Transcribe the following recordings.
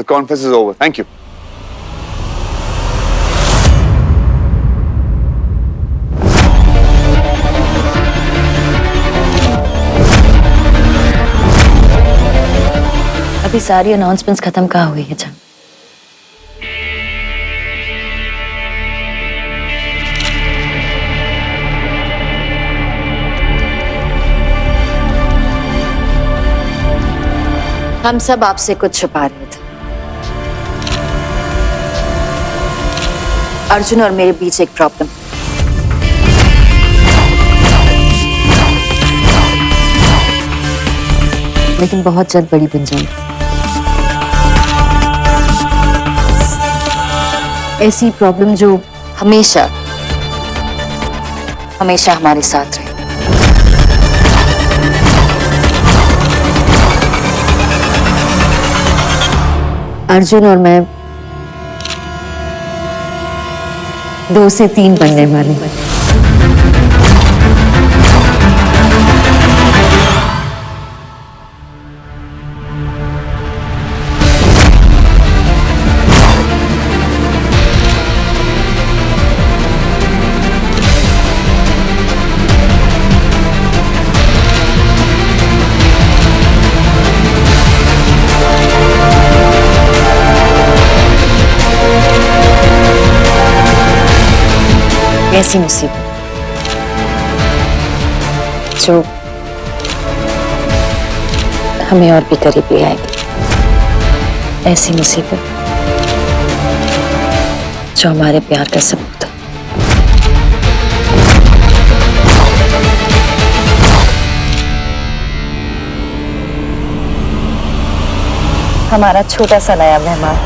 The conference is over. Thank you. अभी सारी announcements खत्म कहाँ हुई है जान? हम सब आपसे कुछ छुपा रहे थे। अर्जुन और मेरे बीच एक प्रॉब्लम, लेकिन बहुत जल्द बड़ी बन जाएगी। ऐसी प्रॉब्लम जो हमेशा हमेशा हमारे साथ रहे। अर्जुन और मैं 2 से 3 बनने वाले हैं। ऐसी मुसीबत जो हमें और भी करीब ले आएगी। ऐसी मुसीबत जो हमारे प्यार का सबूत है। हमारा छोटा सा नया मेहमान।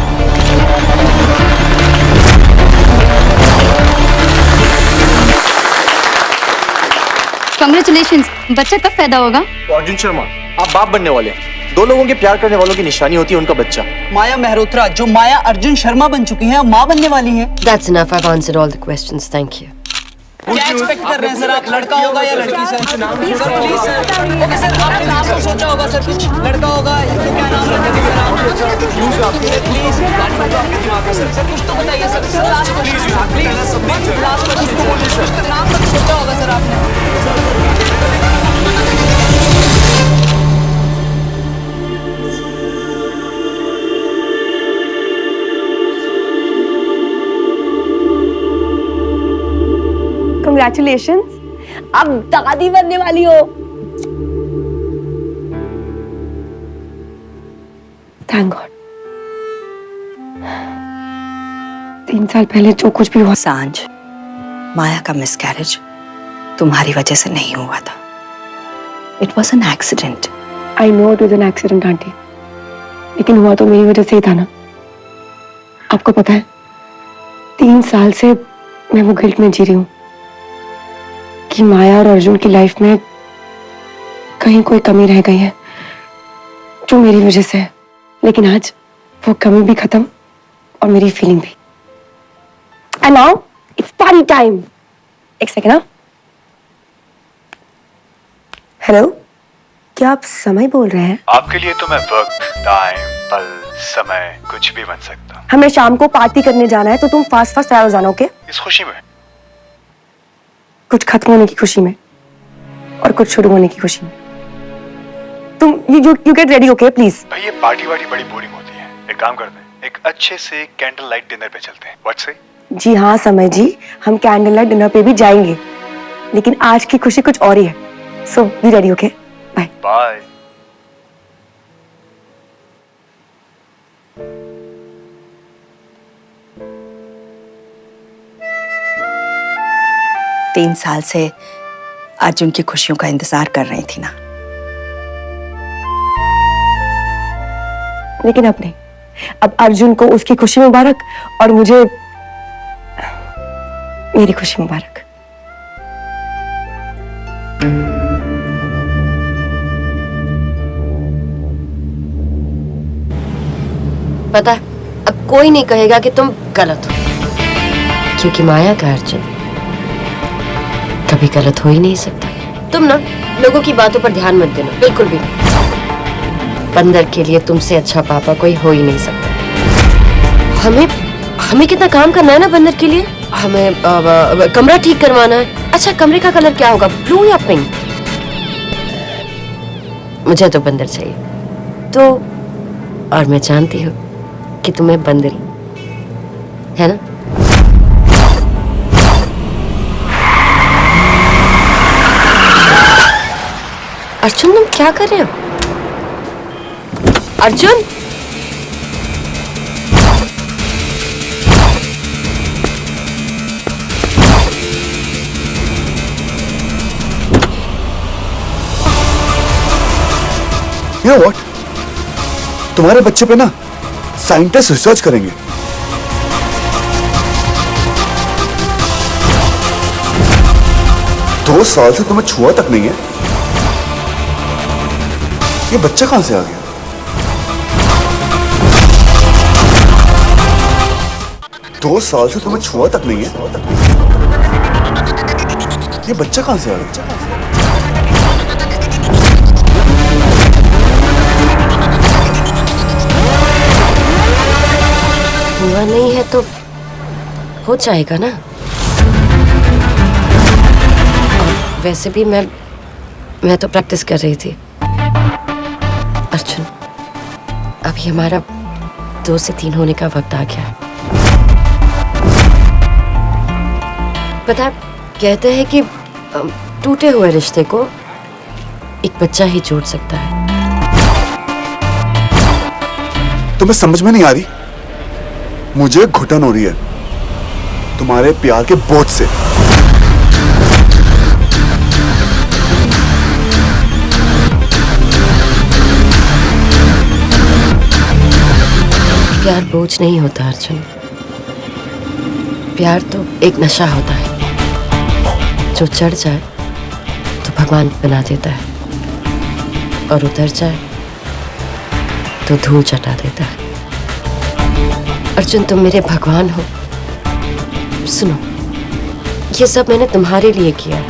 कांग्रेचुलेशंस, बच्चा कब पैदा होगा? तो अर्जुन शर्मा, आप बाप बनने वाले हैं। 2 लोगों के प्यार करने वालों की निशानी होती है उनका बच्चा। माया मेहरोत्रा जो माया अर्जुन शर्मा बन चुकी हैं, माँ बनने वाली हैं। That's enough. I've answered all the questions. Thank you. क्या एक्सपेक्ट कर रहे हैं सर आप? लड़का होगा या लड़की sir? Sir please sir. Okay sir, आपने नाम तो सोचा होगा सर, कुछ लड़का होगा या तो क्या नाम रखेंगे सर आप? प्लीज सर कुछ तो बताइए sir. Sir last question please, last question. कुछ तो नाम तो सोचा होगा सर आपने। Congratulations, अब दादी बनने वाली हो। Thank God. 3 साल पहले जो कुछ भी हुआ, सांझ, माया का मिसकैरेज तुम्हारी वजह से नहीं हुआ था। It was an accident. I know it was an accident, aunty, लेकिन हुआ तो मेरी वजह से ही था ना। आपको पता है 3 साल से मैं वो गिल्ट में जी रही हूँ कि माया और अर्जुन की लाइफ में कहीं कोई कमी रह गई है जो मेरी वजह से है। लेकिन आज वो कमी भी खत्म और मेरी फीलिंग भी। And now it's party time. एक सेकेंड ना। हेलो, क्या आप समय बोल रहे हैं? आपके लिए तो मैं वक्त, टाइम, पल, समय कुछ भी बन सकता हूँ। हमें शाम को पार्टी करने जाना है तो तुम फास्ट फास्ट तैयार हो जाना, ओके? इस खुशी में, कुछ खत्म होने की खुशी में और कुछ शुरू होने की खुशी में। तुम you get ready, okay please? भाई ये पार्टी वार्टी बड़ी बोरिंग होती है। एक काम करते हैं, एक अच्छे से कैंडल लाइट डिनर पे चलते हैं। व्हाट से? जी हाँ समय जी, हम कैंडल लाइट डिनर पे भी जाएंगे, लेकिन आज की खुशी कुछ और ही है। So be ready, okay? Bye bye. तीन साल से अर्जुन की खुशियों का इंतजार कर रही थी ना। लेकिन अब नहीं, अब अर्जुन को उसकी खुशी मुबारक और मुझे मेरी खुशी मुबारक। पता है, अब कोई नहीं कहेगा कि तुम गलत हो, क्योंकि माया का अर्जुन कभी गलत हो ही नहीं सकता। तुम ना लोगों की बातों पर ध्यान मत देना, बिल्कुल भी नहीं। बंदर के लिए तुमसे अच्छा पापा कोई हो ही नहीं सकता। हमें हमें कितना काम करना है ना बंदर के लिए। हमें कमरा ठीक करवाना है। अच्छा, कमरे का कलर क्या होगा, ब्लू या पिंक? मुझे तो बंदर चाहिए। तो और मैं जानती हूँ कि तुम्हें बंदरी है ना। अर्जुन, तुम क्या कर रहे हो? Arjun, You know what? तुम्हारे बच्चे पे ना साइंटिस्ट रिसर्च करेंगे। दो साल से तुम्हें छुआ तक नहीं है, ये बच्चा कहां से आ गया? दो साल से तुम्हें छुआ तक नहीं है, ये बच्चा कहां से आ गया? हुआ नहीं है तो हो जाएगा ना। और वैसे भी मैं तो प्रैक्टिस कर रही थी। अर्जुन, अभी हमारा 2 से 3 होने का वक्त आ गया। पता है, कहते हैं कि टूटे हुए रिश्ते को एक बच्चा ही जोड़ सकता है। तुम्हें समझ में नहीं आ रही? मुझे घुटन हो रही है तुम्हारे प्यार के बोझ से। प्यार बोझ नहीं होता अर्जुन। प्यार तो एक नशा होता है जो चढ़ जाए तो भगवान बना देता है और उतर जाए तो धूल चटा देता है। अर्जुन, तुम मेरे भगवान हो। सुनो, ये सब मैंने तुम्हारे लिए किया है।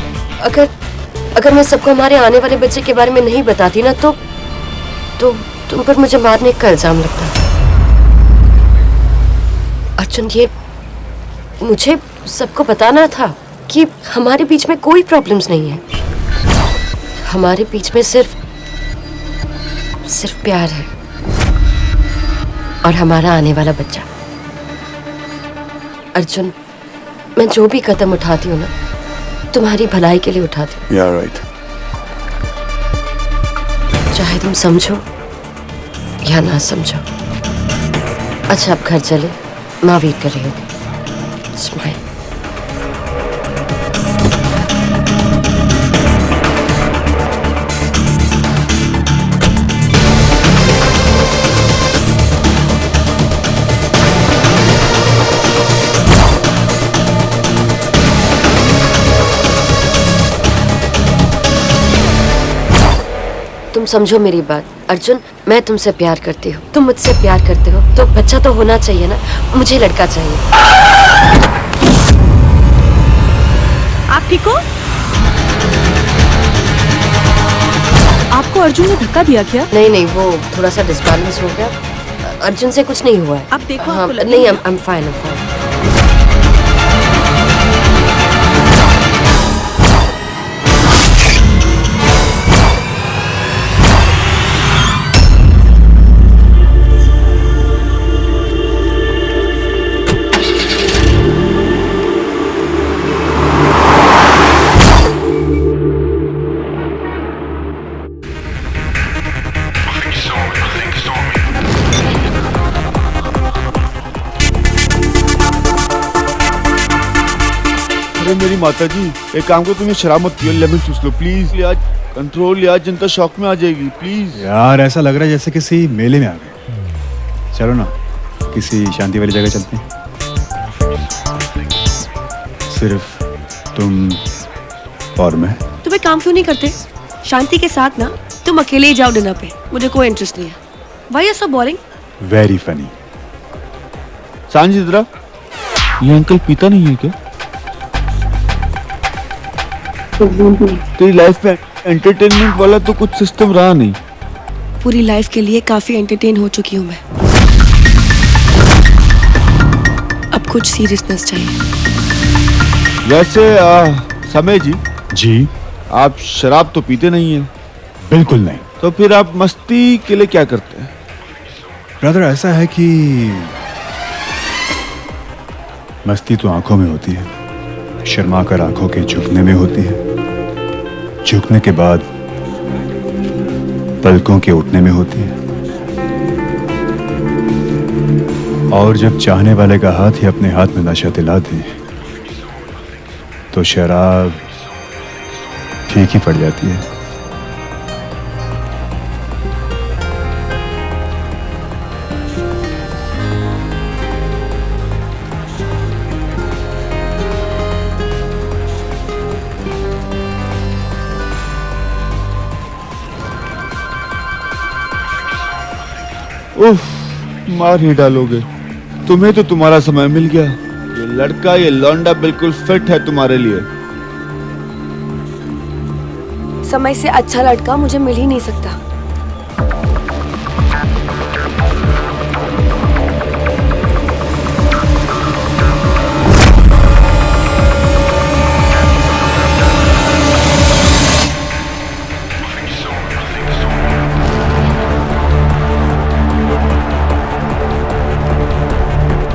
अगर मैं सबको हमारे आने वाले बच्चे के बारे में नहीं बताती ना तो तुम पर मुझे मारने का इल्जाम लगता। अर्जुन, ये मुझे सबको बताना था कि हमारे बीच में कोई प्रॉब्लम्स नहीं है। हमारे बीच में सिर्फ प्यार है और हमारा आने वाला बच्चा। अर्जुन, मैं जो भी कदम उठाती हूँ ना, तुम्हारी भलाई के लिए उठाती हूँ। Yeah, right. चाहे तुम समझो या ना समझो। अच्छा, अब घर चले, माँ वेट कर रही होगी। स्माइल। तुम समझो मेरी बात अर्जुन, मैं तुमसे प्यार करती हूँ, तुम मुझसे प्यार करते हो, तो बच्चा तो होना चाहिए ना। मुझे लड़का चाहिए। आप ठीक हो? आपको अर्जुन ने धक्का दिया क्या? नहीं, वो थोड़ा सा डिस्बैलेंस हो गया। अर्जुन से कुछ नहीं हुआ है। आप देखो, हाँ, आपको लगी नहीं, है? I'm fine. अरे मेरी माता जी, एक काम करो, तुम ये शराब मत पियो, लेमन चूस लो प्लीज। आज कंट्रोल, यार जनता शॉक में आ जाएगी प्लीज। यार ऐसा लग रहा है जैसे किसी मेले में आ गए। चलो ना, किसी शांति वाली जगह चलते हैं। सिर्फ तुम और मैं। तुम एक काम क्यों नहीं करते? शांति के साथ ना तुम अकेले ही जाओ डिनर पे, मुझे कोई इंटरेस्ट नहीं है। Why are you so boring? Very funny. सांझ इधर, ये अंकल पीता नहीं है क्या? तेरी लाइफ में एंटरटेनमेंट वाला तो कुछ सिस्टम रहा नहीं। पूरी लाइफ के लिए काफी एंटरटेन हो चुकी हूँ मैं। कुछ सीरियसनेस चाहिए। वैसे समय जी, जी आप शराब तो पीते नहीं हैं, बिल्कुल नहीं। तो फिर आप मस्ती के लिए क्या करते हैं? ब्रदर, ऐसा है कि मस्ती तो आंखों में होती है, शर्मा कर आंखों के झुकने में होती है, झुकने के बाद पलकों के उठने में होती है, और जब चाहने वाले का हाथ ही अपने हाथ में नशा दिला दे तो शराब ठीक ही पड़ जाती है। उफ, मार ही डालोगे। तुम्हें तो तुम्हारा समय मिल गया। ये लड़का, ये लौंडा बिल्कुल फिट है तुम्हारे लिए। समय से अच्छा लड़का मुझे मिल ही नहीं सकता।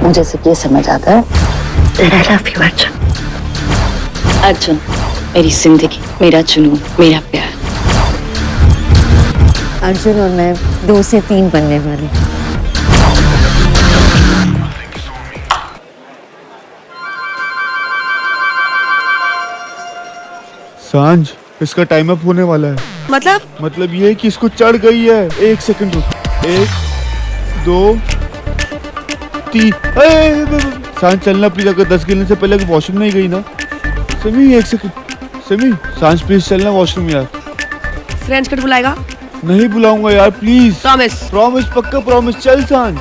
मुझे सिर्फ ये समझ आता है I love you, Arjun. Arjun मेरी जिंदगी, मेरा जुनून, मेरा प्यार। अर्जुन और मैं 2 से 3 बनने वाले। सांझ, इसका टाइम अप होने वाला है। मतलब ये है कि इसको चढ़ गई है। 1 सेकंड रुक। 1 2 3। सांझ चलना प्लीज, अगर 10 गिरने से पहले वॉशरूम नहीं गई ना। समी 1 सेकंड। समी, सांझ प्लीज चलना वॉशरूम यार। फ्रेंच कट बुलाएगा? नहीं बुलाऊंगा यार, प्लीज। प्रॉमिस? प्रॉमिस, पक्का प्रॉमिस। चल सांझ।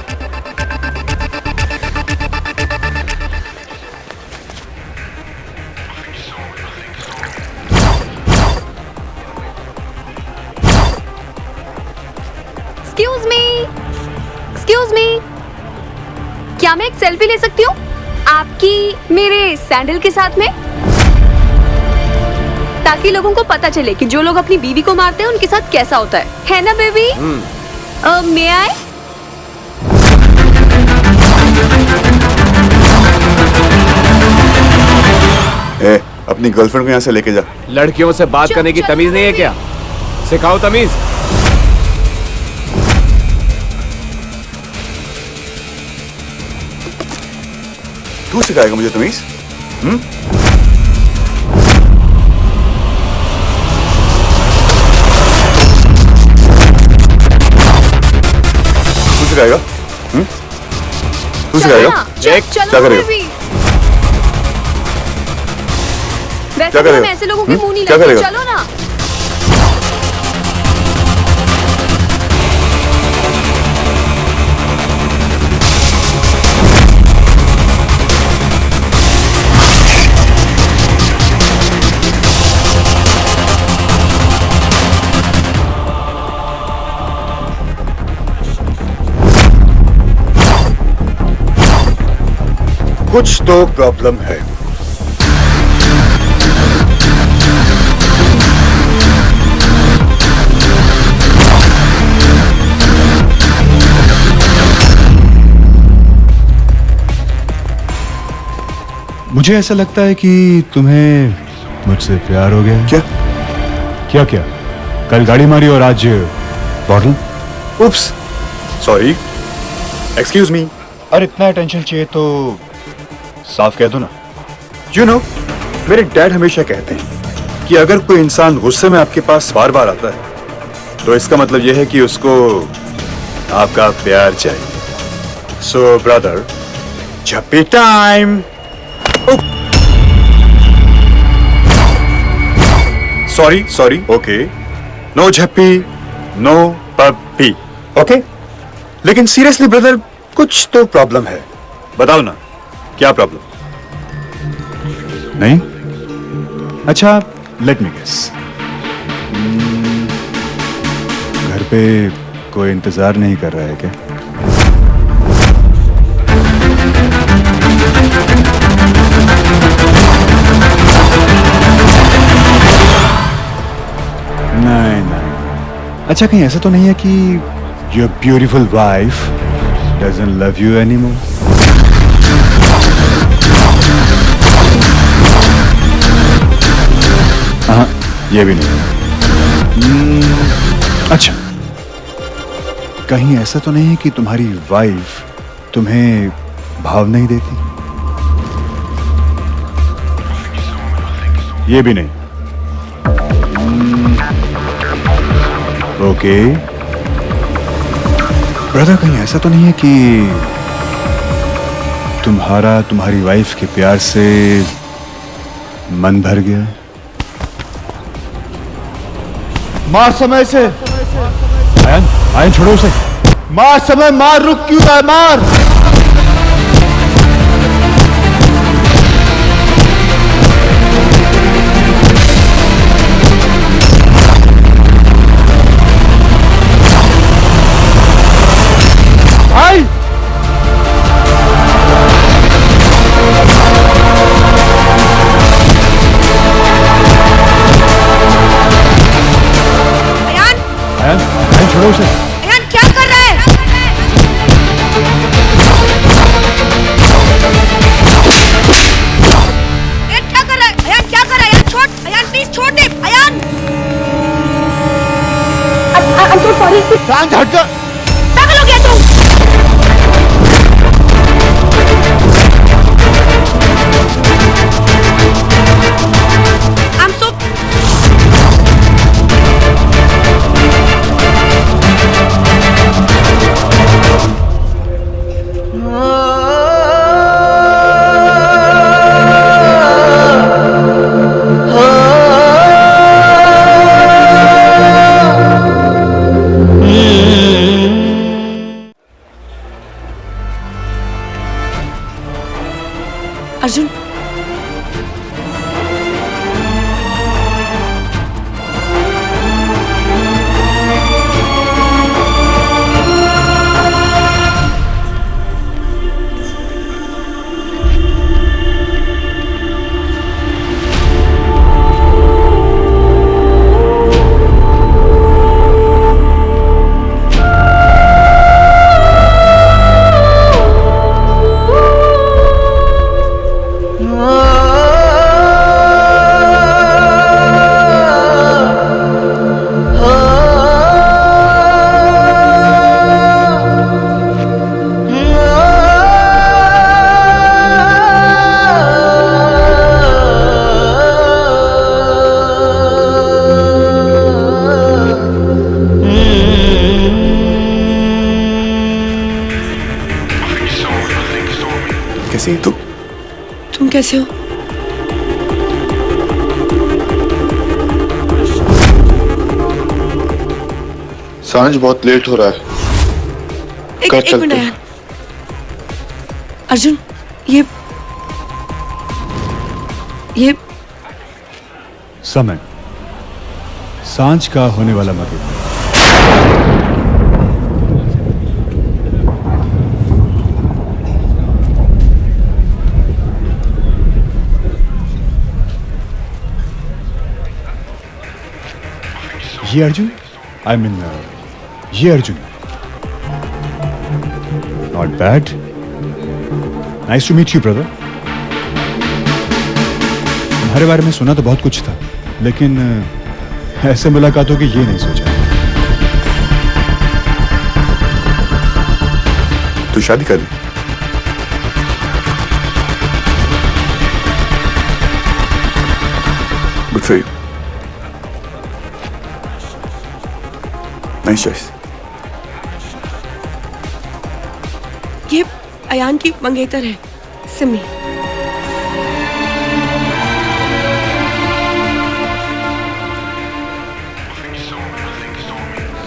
एक्सक्यूज मी, क्या मैं एक सेल्फी ले सकती हूँ आपकी मेरे सैंडल के साथ में, ताकि लोगों को पता चले कि जो लोग अपनी बीवी को मारते हैं उनके साथ कैसा होता है ना बेबी? मे आई? अपनी गर्लफ्रेंड को यहाँ से लेके जा। लड़कियों से बात करने की तमीज नहीं है क्या? सिखाओ तमीज। तू सिखाएगा मुझे तमीज? तू सिखाएगा? तू सिखाएगा? क्या करेगा? वैसे तो हम ऐसे लोगों के मुंह नहीं लगते, चलो ना। कुछ तो प्रॉब्लम है। मुझे ऐसा लगता है कि तुम्हें मुझसे प्यार हो गया। क्या? क्या? कल गाड़ी मारी और आज बॉटल। उप्स, सॉरी, एक्सक्यूज मी। और इतना अटेंशन चाहिए तो साफ कह दो ना। You know, मेरे डैड हमेशा कहते हैं कि अगर कोई इंसान गुस्से में आपके पास बार बार आता है तो इसका मतलब यह है कि उसको आपका प्यार चाहिए। सो ब्रदर, झप्पी टाइम। सॉरी, ओके, नो झप्पी, नो पप्पी, ओके। लेकिन सीरियसली ब्रदर, कुछ तो प्रॉब्लम है। बताओ ना, क्या प्रॉब्लम? नहीं? अच्छा, लेट मी गेस। घर पे कोई इंतजार नहीं कर रहा है क्या? अच्छा, कहीं ऐसा तो नहीं है कि your beautiful wife doesn't love you anymore? हाँ, ये भी नहीं। अच्छा, कहीं ऐसा तो नहीं है कि तुम्हारी वाइफ तुम्हें भाव नहीं देती? ये भी नहीं। ओके ब्रदर, कहीं ऐसा तो नहीं है कि तुम्हारी वाइफ के प्यार से मन भर गया? मार समय से। आयन छोड़ो उसे। मार समय, मार, रुक क्यों रहा है, मार। आई आयन छोड़ो उसे। अयान क्या कर रहा है? अयान क्या कर रहा है? अयान क्या कर रहा है? अयान छोड़, अयान प्लीज छोड़ दे, अयान। I'm so sorry. सांझ हट जा। पागल हो गया तू? I'm so अर्जुन, कैसी है तू? तुम कैसे हो? सांझ बहुत लेट हो रहा है। एक मिनट अयान। अर्जुन, ये समय सांझ का होने वाला मतलब। ये अर्जुन, आई मीन ये Arjun. Not bad, nice to meet you brother. तुम्हारे बारे में सुना तो बहुत कुछ था, लेकिन ऐसे मुलाकात होगी ये नहीं सोचा। तू शादी कर ली? Good for you. Nice choice. ये अयान की मंगेतर है, सिमी।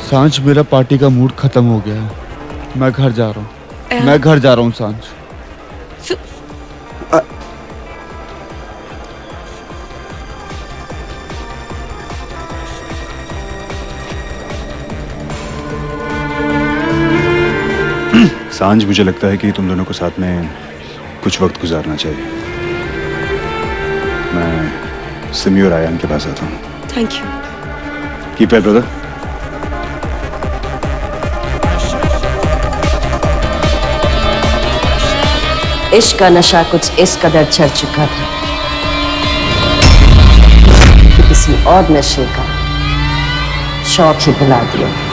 सांझ, मेरा पार्टी का मूड खत्म हो गया है। मैं घर जा रहा हूँ। मैं घर जा रहा हूँ सांझ। सांझ, मुझे लगता है कि तुम दोनों को साथ में कुछ वक्त गुजारना चाहिए। मैं सिमी और आयान के पास आता हूँ। Thank you. Keep it brother. इश्क का नशा कुछ इस कदर चढ़ चुका था कि किसी और नशे का शौक ही भुला दिया।